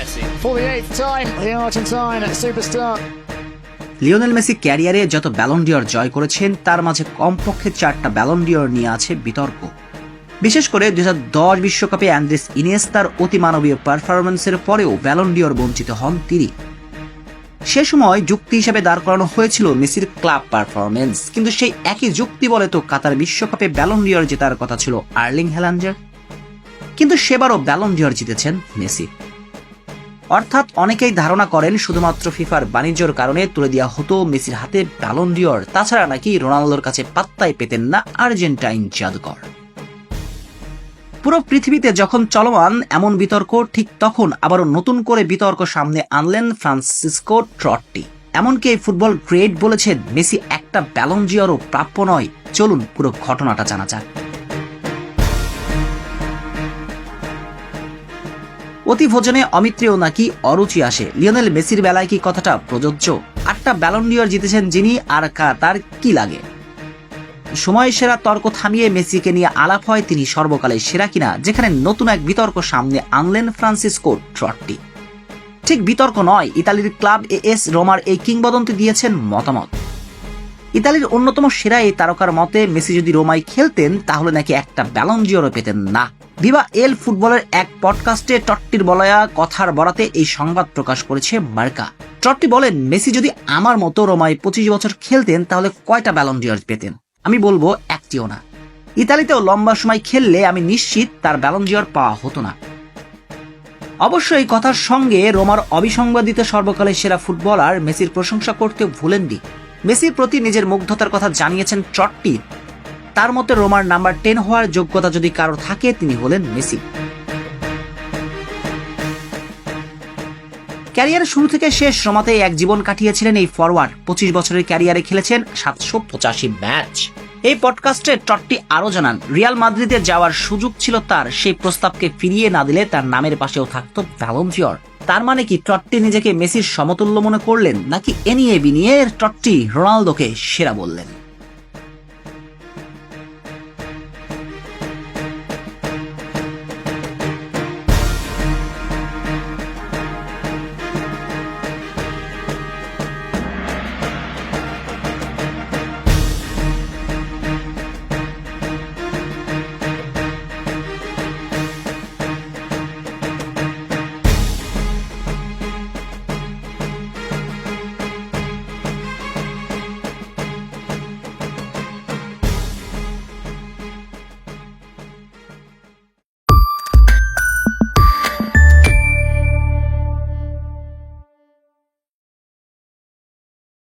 Messi. For the 8th time, the Argentine superstar. Lionel Messi ক্যারিয়ারে যত Ballon d'Or জয় করেছেন তার মাঝে কমপক্ষে 4টা ব্যালন ডিওর নিয়ে আছে বিতর্ক। বিশেষ করে 2010 বিশ্বকাপে অ্যান্দ্রেস ইনিয়েস্তার অতিমানবীয় পারফরম্যান্সের পরেও ব্যালন ডিওর বঞ্চিত হন তিনি। সে সময় যুক্তি হিসেবে দাঁড় করানো হয়েছিল মেসির ক্লাব পারফরম্যান্স, কিন্তু সেই একই যুক্তি বলে তো কাতার বিশ্বকাপে ব্যালন ডিওর জেতার কথা ছিল আর্লিং হ্যালান্ডের, কিন্তু সেবারও ব্যালন ডিওর জিতেছেন মেসি। অর্থাৎ অনেকেই ধারণা করেন শুধুমাত্র ফিফার বাণিজ্যর কারণে তুলে দেওয়া হতো মেসির হাতে ব্যালন ডিওর, তাছাড়া নাকি রোনালদোর কাছে পাত্তাই পেতেন না আর্জেন্টাইন জাদুকর। পুরো পৃথিবীতে যখন চলমান এমন বিতর্ক, ঠিক তখন আবারও নতুন করে বিতর্ক সামনে আনলেন ফ্রান্সিসকো ট্রট্টি। এমনকি এই ফুটবল গ্রেট বলেছেন মেসি একটা ব্যালন ডিওরও প্রাপ্য নয়। চলুন পুরো ঘটনাটা জানা যাক। অতি ভোজনে অমিত্রেও নাকি অরুচি আসে, লিওনেল মেসির বেলায় কি কথাটা প্রযোজ্য? 8টা ব্যালন ডিওর জিতেছেন যিনি, আর তার কি লাগে? সময়ের সেরা তর্ক থামিয়ে মেসিকে নিয়ে আলাপ হয় তিনি সর্বকালের সেরা কিনা, যেখানে নতুন এক বিতর্ক সামনে আনলেন ফ্রান্সিসকো ট্রট্টি। ঠিক বিতর্ক নয়, ইতালির ক্লাব এএস রোমার এই কিংবদন্তি দিয়েছেন মতামত। ইতালির অন্যতম সেরা এই তারকার মতে মেসি যদি রোমায় খেলতেন তাহলে নাকি একটা ব্যালন ডিওরও পেতেন না। ভিভা এল ফুটবলের এক পডকাস্টে ট্রট্টির বলয়া কথার বরাতে এই সংবাদ প্রকাশ করেছে মার্কা। ট্রট্টি বলেন, মেসি যদি আমার মতো রোমায় 25 বছর খেলতেন তাহলে কয়টা ব্যালন ডিওর পেতেন? আমি বলবো একটিও না। ইতালিতেও লম্বা সময় খেললে আমি নিশ্চিত তার ব্যালন ডিওর পাওয়া হতো না। অবশ্য এই কথার সঙ্গে রোমার অবিসংবাদিত সর্বকালের সেরা ফুটবলার মেসির প্রশংসা করতে ভুলেননি। মেসির প্রতি নিজের মুগ্ধতার কথা জানিয়েছেন ট্রট্টি। তার মতে রোমার নাম্বার 10 হওয়ার যোগ্যতা যদি কারো থাকে তিনি হলেন মেসি। ক্যারিয়ারের শুরু থেকে শেষ রোমাতে এক জীবন কাটিয়েছিলেন এই ফরওয়ার্ড। 25 বছরের ক্যারিয়ারে খেলেছেন 785 ম্যাচ। এই পডকাস্টে ট্রট্টি আরো জানান, রিয়াল মাদ্রিদে যাওয়ার সুযোগ ছিল তার, সেই প্রস্তাবকে ফিরিয়ে না দিলে তার নামের পাশেও থাকতো ব্যালন ডিওর। তার মানে কি ট্রট্টি নিজেকে মেসির সমতুল্য মনে করলেন, নাকি এ নিয়ে বিনিয়ে ট্রট্টি রোনালদোকে সেরা বললেন?